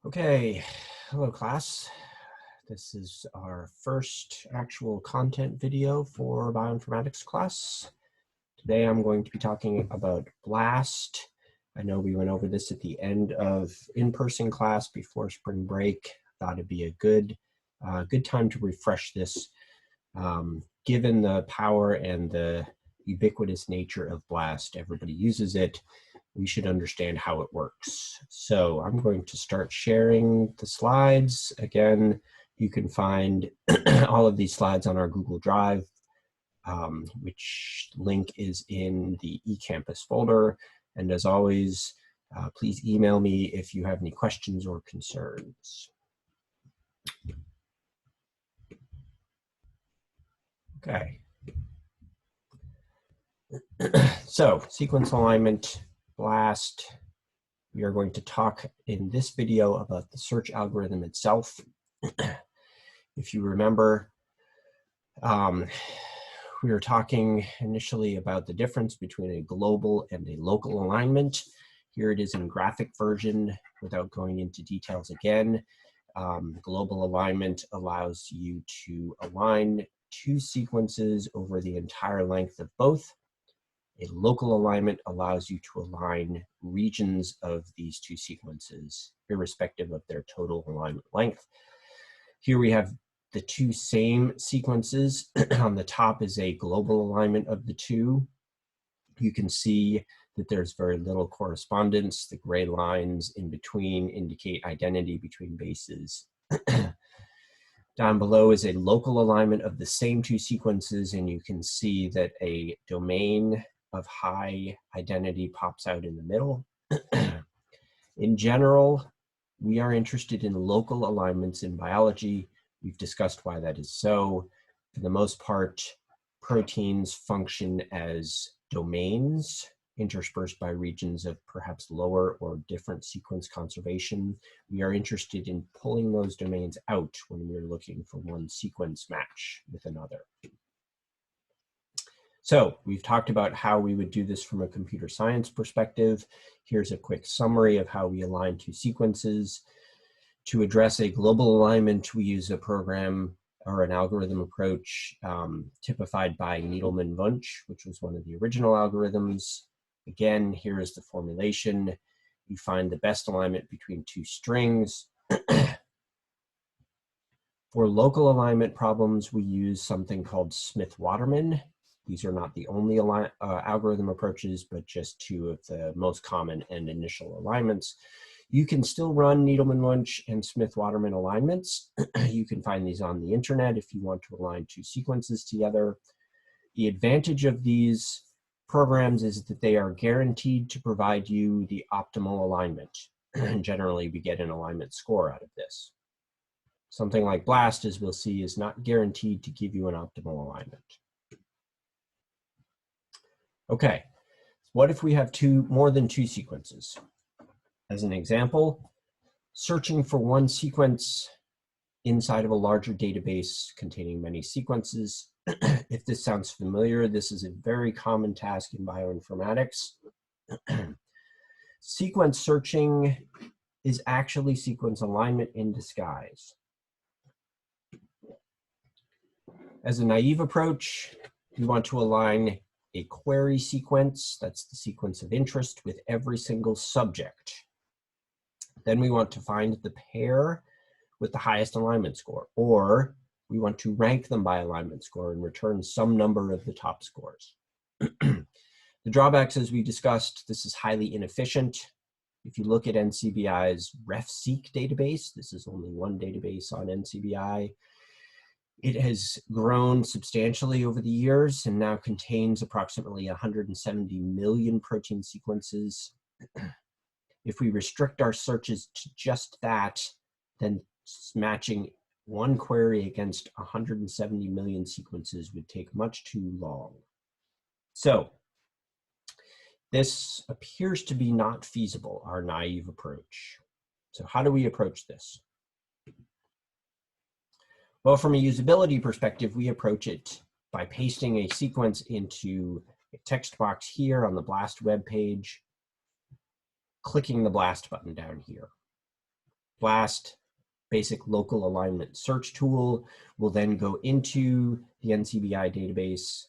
Okay, hello class. This is our first actual content video for bioinformatics class. Today I'm going to be talking about BLAST. I know we went over this at the end of in-person class before spring break. Thought it'd be a good time to refresh this. Given the power and the ubiquitous nature of BLAST, everybody uses it. We should understand how it works. So I'm going to start sharing the slides. Again, you can find all of these slides on our Google Drive, which link is in the eCampus folder. And as always, please email me if you have any questions or concerns. Okay. So sequence alignment, BLAST. We are going to talk in this video about the search algorithm itself. If you remember, we were talking initially about the difference between a global and a local alignment. Here it is in graphic version without going into details again. Global alignment allows you to align two sequences over the entire length of both. A local alignment allows you to align regions of these two sequences, irrespective of their total alignment length. Here we have the two same sequences. On the top is a global alignment of the two. You can see that there's very little correspondence. The gray lines in between indicate identity between bases. Down below is a local alignment of the same two sequences, and you can see that a domain of high identity pops out in the middle. In general, we are interested in local alignments in biology. We've discussed why that is so. For the most part, proteins function as domains interspersed by regions of perhaps lower or different sequence conservation. We are interested in pulling those domains out when we're looking for one sequence match with another. So we've talked about how we would do this from a computer science perspective. Here's a quick summary of how we align two sequences. To address a global alignment, we use a program or an algorithm approach typified by Needleman-Wunsch, which was one of the original algorithms. Again, here is the formulation. You find the best alignment between two strings. For local alignment problems, we use something called Smith-Waterman. These are not the only algorithm approaches, but just two of the most common and initial alignments. You can still run Needleman-Wunsch and Smith-Waterman alignments. You can find these on the internet if you want to align two sequences together. The advantage of these programs is that they are guaranteed to provide you the optimal alignment. And generally, we get an alignment score out of this. Something like BLAST, as we'll see, is not guaranteed to give you an optimal alignment. Okay, what if we have more than two sequences? As an example, searching for one sequence inside of a larger database containing many sequences. If this sounds familiar, this is a very common task in bioinformatics. Sequence searching is actually sequence alignment in disguise. As a naive approach, we want to align a query sequence, that's the sequence of interest, with every single subject. Then we want to find the pair with the highest alignment score, or we want to rank them by alignment score and return some number of the top scores. The drawbacks, as we discussed, this is highly inefficient. If you look at NCBI's RefSeq database, this is only one database on NCBI. It has grown substantially over the years and now contains approximately 170 million protein sequences. If we restrict our searches to just that, then matching one query against 170 million sequences would take much too long. So this appears to be not feasible, our naive approach. So how do we approach this? Well, from a usability perspective, we approach it by pasting a sequence into a text box here on the BLAST web page, clicking the BLAST button down here. BLAST basic local alignment search tool will then go into the NCBI database.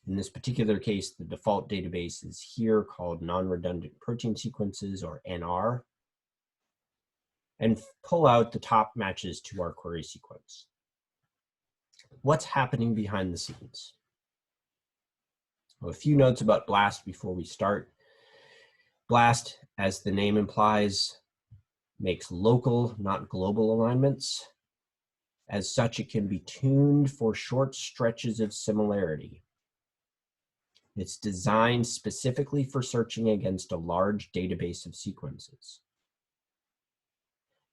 In this particular case, the default database is here called non-redundant protein sequences, or NR, and pull out the top matches to our query sequence. What's happening behind the scenes? Well, a few notes about BLAST before we start. BLAST, as the name implies, makes local, not global alignments. As such, it can be tuned for short stretches of similarity. It's designed specifically for searching against a large database of sequences.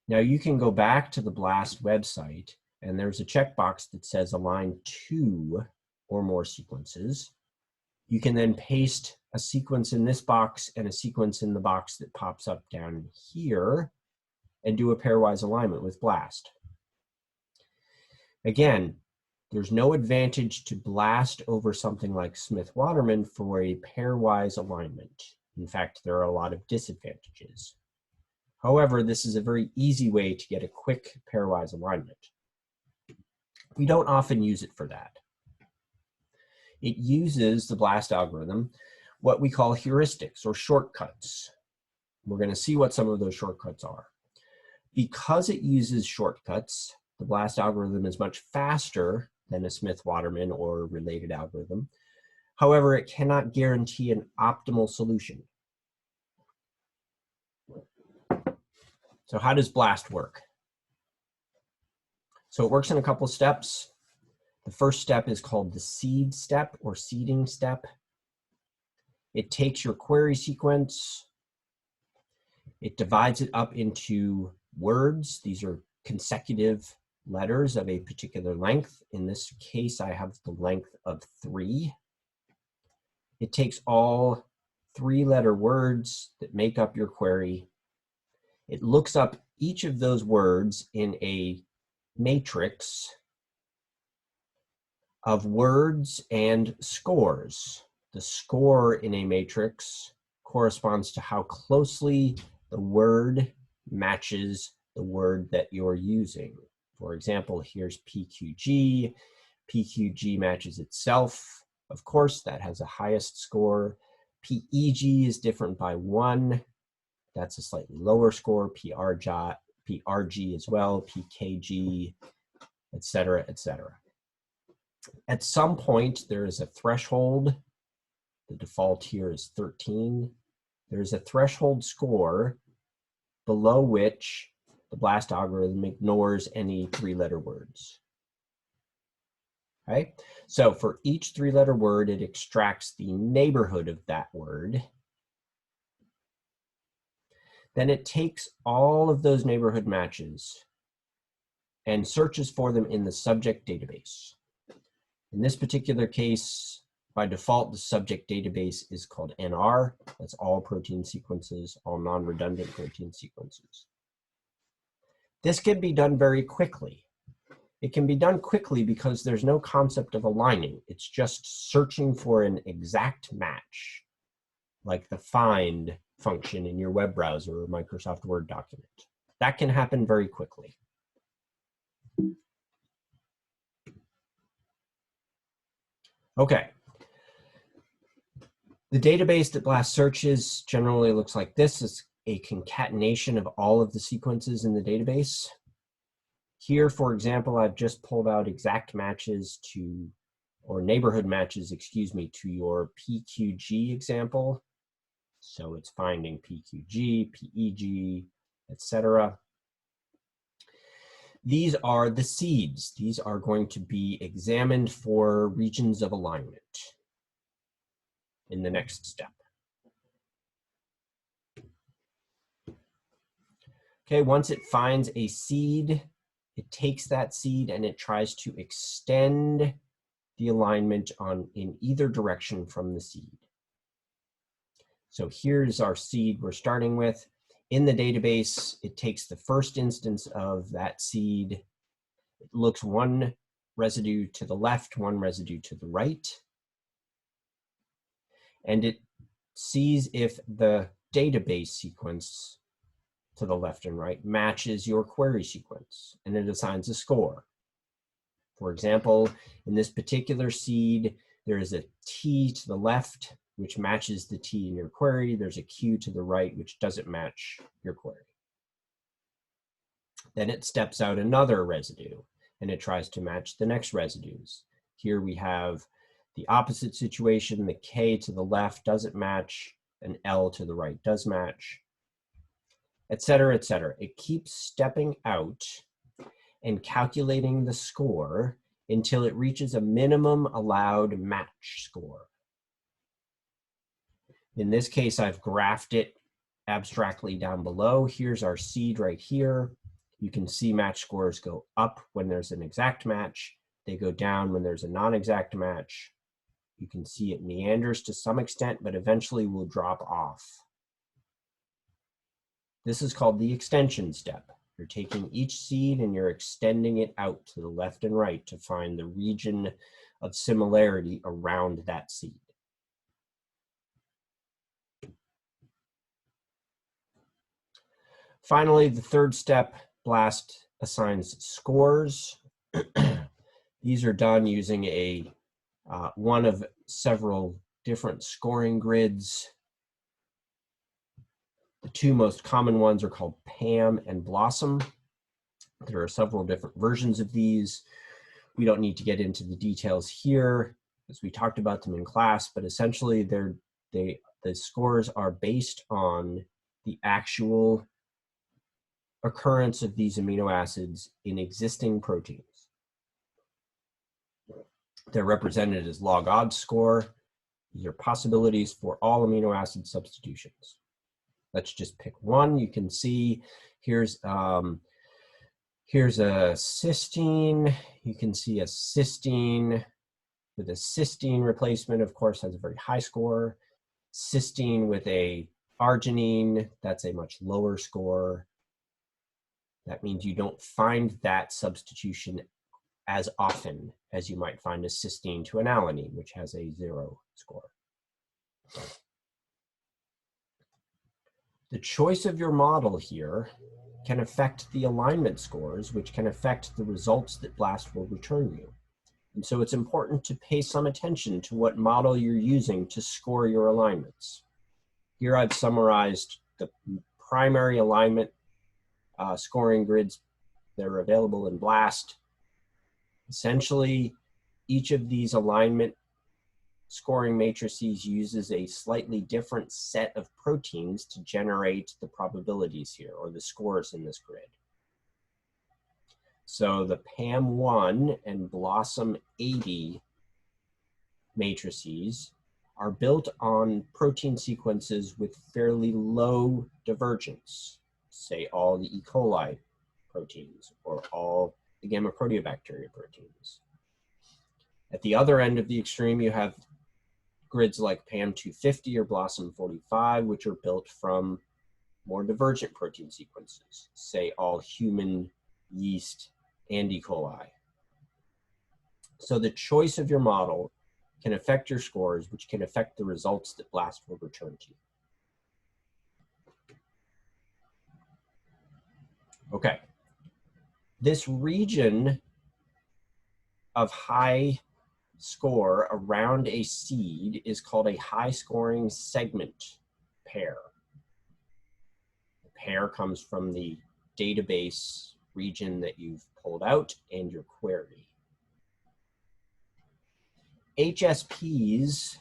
Now you can go back to the BLAST website, and there's a checkbox that says align 2 or more sequences. You can then paste a sequence in this box and a sequence in the box that pops up down here and do a pairwise alignment with BLAST. Again, there's no advantage to BLAST over something like Smith-Waterman for a pairwise alignment. In fact, there are a lot of disadvantages. However, this is a very easy way to get a quick pairwise alignment. We don't often use it for that. It uses the BLAST algorithm, what we call heuristics or shortcuts. We're going to see what some of those shortcuts are. Because it uses shortcuts, the BLAST algorithm is much faster than a Smith-Waterman or related algorithm. However, it cannot guarantee an optimal solution. So how does BLAST work? So it works in a couple steps. The first step is called the seed step or seeding step. It takes your query sequence, it divides it up into words. These are consecutive letters of a particular length. In this case, I have the length of 3. It takes all 3-letter words that make up your query. It looks up each of those words in a matrix of words and scores. The score in a matrix corresponds to how closely the word matches the word that you're using. For example, here's PQG. PQG matches itself. Of course, that has a highest score. PEG is different by 1. That's a slightly lower score. PRG as well, PKG, etc., etc. At some point, there is a threshold. The default here is 13. There's a threshold score below which the BLAST algorithm ignores any 3-letter words. Okay? So for each 3-letter word, it extracts the neighborhood of that word. Then it takes all of those neighborhood matches and searches for them in the subject database. In this particular case, by default, the subject database is called NR. That's all protein sequences, all non-redundant protein sequences. This can be done very quickly. It can be done quickly because there's no concept of aligning. It's just searching for an exact match, like the find function in your web browser or Microsoft Word document. That can happen very quickly. Okay. The database that BLAST searches generally looks like this. It's a concatenation of all of the sequences in the database. Here, for example, I've just pulled out exact matches to, or neighborhood matches, excuse me, to your PQG example. So it's finding PQG, PEG, etc. These are the seeds. These are going to be examined for regions of alignment in the next step. Okay, once it finds a seed, it takes that seed and it tries to extend the alignment in either direction from the seed. So here's our seed we're starting with. In the database, it takes the first instance of that seed. It looks one residue to the left, one residue to the right. And it sees if the database sequence to the left and right matches your query sequence, and it assigns a score. For example, in this particular seed, there is a T to the left, which matches the T in your query. There's a Q to the right, which doesn't match your query. Then it steps out another residue, and it tries to match the next residues. Here we have the opposite situation. The K to the left doesn't match, and L to the right does match, et cetera, et cetera. It keeps stepping out and calculating the score until it reaches a minimum allowed match score. In this case, I've graphed it abstractly down below. Here's our seed right here. You can see match scores go up when there's an exact match. They go down when there's a non-exact match. You can see it meanders to some extent, but eventually will drop off. This is called the extension step. You're taking each seed and you're extending it out to the left and right to find the region of similarity around that seed. Finally, the third step, BLAST assigns scores. These are done using one of several different scoring grids. The two most common ones are called PAM and Blossom. There are several different versions of these. We don't need to get into the details here as we talked about them in class, but essentially the scores are based on the actual occurrence of these amino acids in existing proteins. They're represented as log odds score. These are possibilities for all amino acid substitutions. Let's just pick one. You can see here's a cysteine. You can see a cysteine with a cysteine replacement, of course, has a very high score. Cysteine with a arginine, that's a much lower score. That means you don't find that substitution as often as you might find a cysteine to an alanine, which has a 0 score. The choice of your model here can affect the alignment scores, which can affect the results that BLAST will return you. And so it's important to pay some attention to what model you're using to score your alignments. Here I've summarized the primary alignment scoring grids that are available in BLAST. Essentially, each of these alignment scoring matrices uses a slightly different set of proteins to generate the probabilities here, or the scores in this grid. So the PAM1 and Blossom 80 matrices are built on protein sequences with fairly low divergence, say all the E. coli proteins or all the gamma proteobacteria proteins. At the other end of the extreme, you have grids like PAM250 or Blossom 45, which are built from more divergent protein sequences, say all human, yeast, and E. coli. So the choice of your model can affect your scores, which can affect the results that BLAST will return to you. Okay. This region of high score around a seed is called a high scoring segment pair. The pair comes from the database region that you've pulled out and your query. HSPs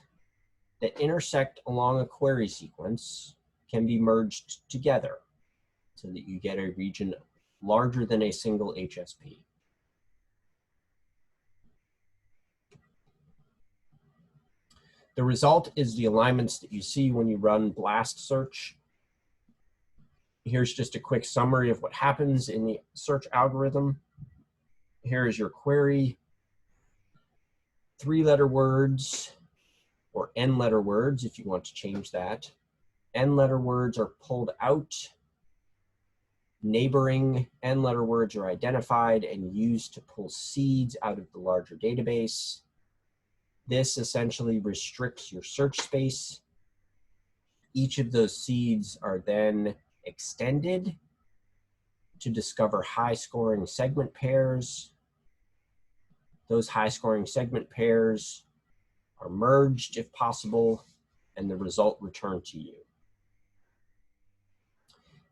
that intersect along a query sequence can be merged together so that you get a region larger than a single HSP. The result is the alignments that you see when you run BLAST search. Here's just a quick summary of what happens in the search algorithm. Here is your query. 3-letter words, or N-letter words if you want to change that. N-letter words are pulled out. Neighboring N-letter words are identified and used to pull seeds out of the larger database. This essentially restricts your search space. Each of those seeds are then extended to discover high-scoring segment pairs. Those high-scoring segment pairs are merged if possible, and the result returned to you.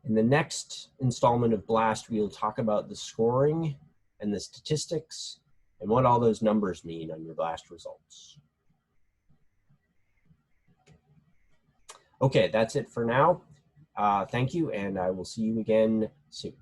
In the next installment of BLAST, we will talk about the scoring and the statistics and what all those numbers mean on your BLAST results. Okay, that's it for now. Thank you, and I will see you again soon.